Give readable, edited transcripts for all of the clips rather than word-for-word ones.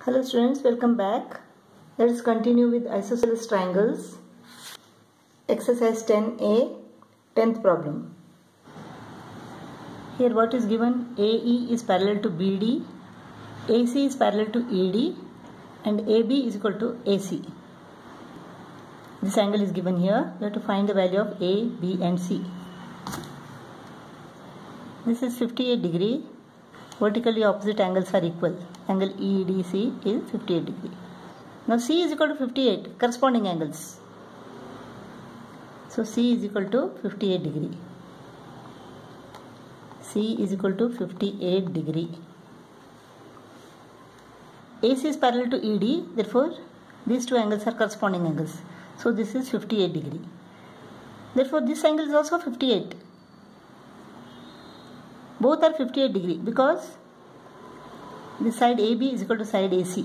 Hello students, welcome back. Let us continue with isosceles triangles. Exercise 10a, 10th problem. Here what is given? AE is parallel to BD, AC is parallel to ED and AB is equal to AC. This angle is given here. We have to find the value of A, B and C. This is 58 degree. Vertically opposite angles are equal. Angle EDC is 58 degree. Now C is equal to 58, corresponding angles. So C is equal to 58 degree. C is equal to 58 degree. AC is parallel to ED, therefore these two angles are corresponding angles. So this is 58 degree. Therefore this angle is also 58. Both are 58 degree because this side AB is equal to side AC.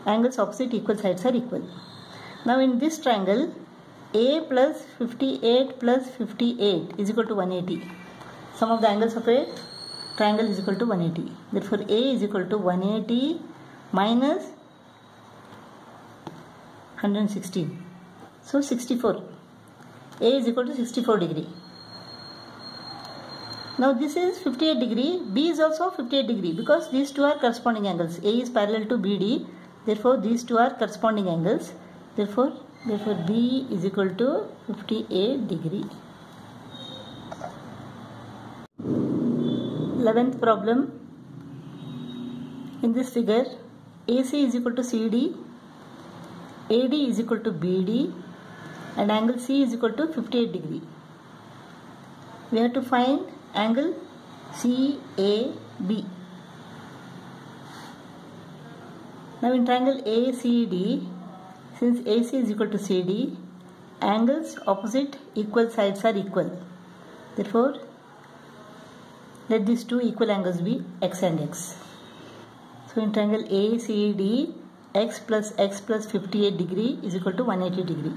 Angles opposite equal sides are equal. Now in this triangle, A plus 58 plus 58 is equal to 180. Sum of the angles of a triangle is equal to 180. Therefore A is equal to 180 minus 116. So 64. A is equal to 64 degree. Now this is 58 degree, B is also 58 degree because these two are corresponding angles. A is parallel to BD, therefore these two are corresponding angles. Therefore B is equal to 58 degree. 11th problem. In this figure, AC is equal to CD, AD is equal to BD and angle C is equal to 58 degree. We have to find angle CAB. Now in triangle ACD, since AC is equal to CD, angles opposite equal sides are equal. Therefore, let these two equal angles be X and X. So in triangle ACD, X plus 58 degree is equal to 180 degree.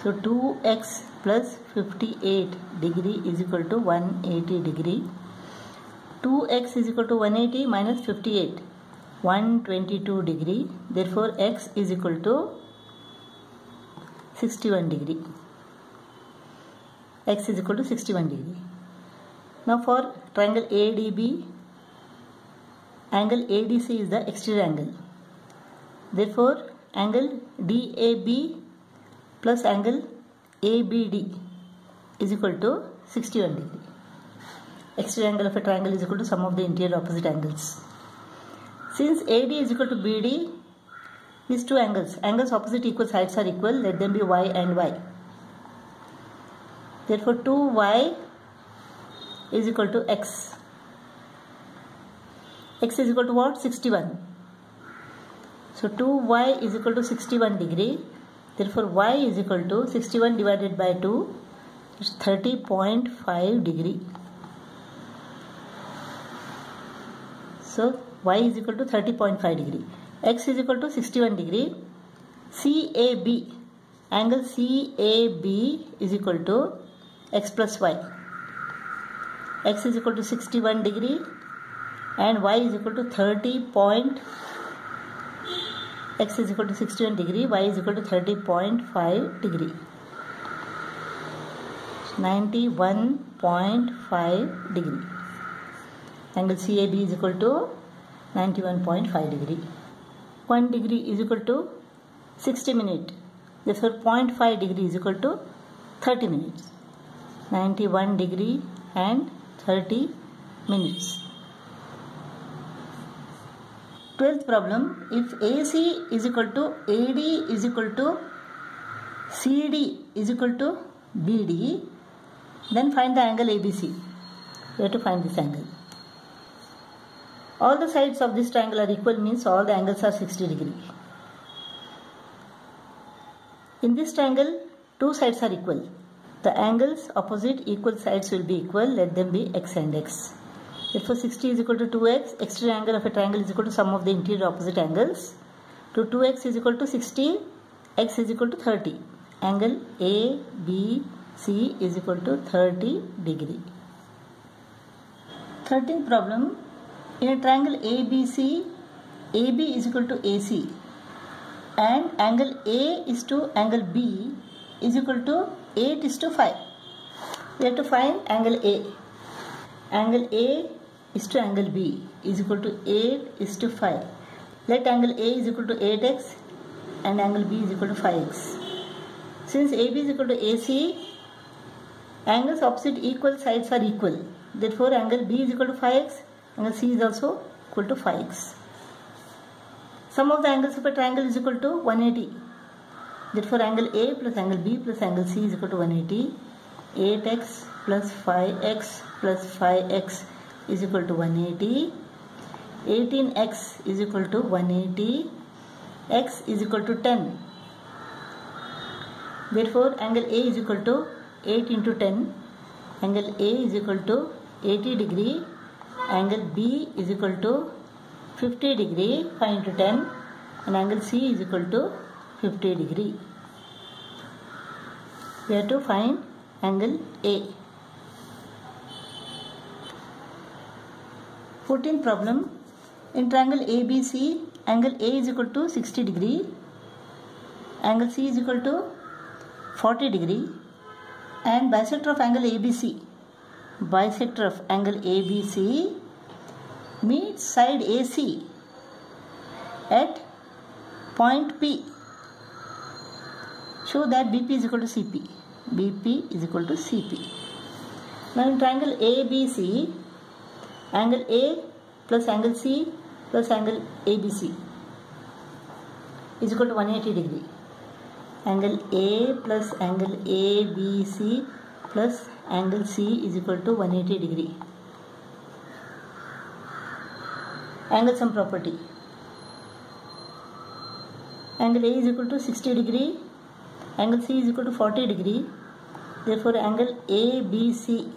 So 2x plus 58 degree is equal to 180 degree. 2x is equal to 180 minus 58, 122 degree. Therefore x is equal to 61 degree. X is equal to 61 degree. Now for triangle ADB, angle ADC is the exterior angle. Therefore angle DAB plus angle ABD is equal to 61 degree. Exterior angle of a triangle is equal to sum of the interior opposite angles. Since AD is equal to BD, these two angles opposite equal sides are equal, let them be Y and Y. Therefore 2Y is equal to X. X is equal to what? 61. So 2Y is equal to 61 degree. Therefore y is equal to 61 divided by 2 is 30.5 degree. So y is equal to 30.5 degree. X is equal to 61 degree. CAB, angle CAB is equal to x plus y. X is equal to 61 degree and y is equal to X is equal to 61 degree, Y is equal to 30.5 degree. 91.5 degree. Angle CAB is equal to 91.5 degree. 1 degree is equal to 60 minutes. Therefore 0.5 degree is equal to 30 minutes. 91 degree and 30 minutes. 12th problem, if AC is equal to AD is equal to CD is equal to BD, then find the angle ABC. We have to find this angle. All the sides of this triangle are equal means all the angles are 60 degree. In this triangle, two sides are equal. The angles opposite equal sides will be equal, let them be X and X. Therefore 60 is equal to 2x, exterior angle of a triangle is equal to sum of the interior opposite angles. To 2x is equal to 60, x is equal to 30. Angle ABC is equal to 30 degree. 13th problem, in a triangle ABC, AB is equal to AC and angle A is to angle B is equal to 8 is to 5. We have to find angle A. Angle A is to angle B is equal to 8 is to 5. Let angle A is equal to 8x and angle B is equal to 5x. Since AB is equal to AC, angles opposite equal sides are equal. Therefore, angle B is equal to 5x, angle C is also equal to 5x. Sum of the angles of a triangle is equal to 180. Therefore, angle A plus angle B plus angle C is equal to 180. 8x plus 5x plus 5x is equal to 180. 18x is equal to 180. X is equal to 10. Therefore, angle A is equal to 8 into 10. Angle A is equal to 80 degree. Angle B is equal to 50 degree, 5 into 10. And angle C is equal to 50 degree. We have to find angle A. 14th problem. In triangle ABC, angle A is equal to 60 degree. Angle C is equal to 40 degree. And bisector of angle ABC. Bisector of angle ABC meets side AC at point P. Show that BP is equal to CP. BP is equal to CP. Now in triangle ABC, angle A plus angle C plus angle ABC is equal to 180 degree. Angle A plus angle ABC plus angle C is equal to 180 degree. Angle sum property. Angle A is equal to 60 degree. Angle C is equal to 40 degree. Therefore, angle ABC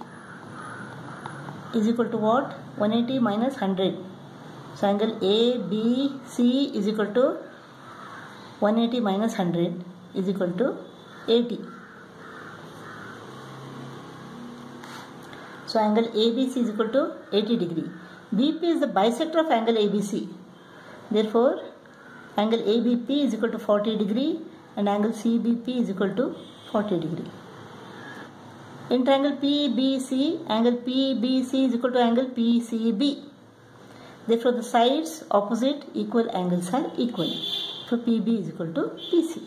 is equal to what? 180 minus 100. So, angle ABC is equal to 180 minus 100 is equal to 80. So, angle ABC is equal to 80 degree. BP is the bisector of angle ABC. Therefore, angle ABP is equal to 40 degree and angle CBP is equal to 40 degree. In triangle PBC, angle PBC is equal to angle PCB. Therefore, the sides opposite equal angles are equal. So, PB is equal to PC.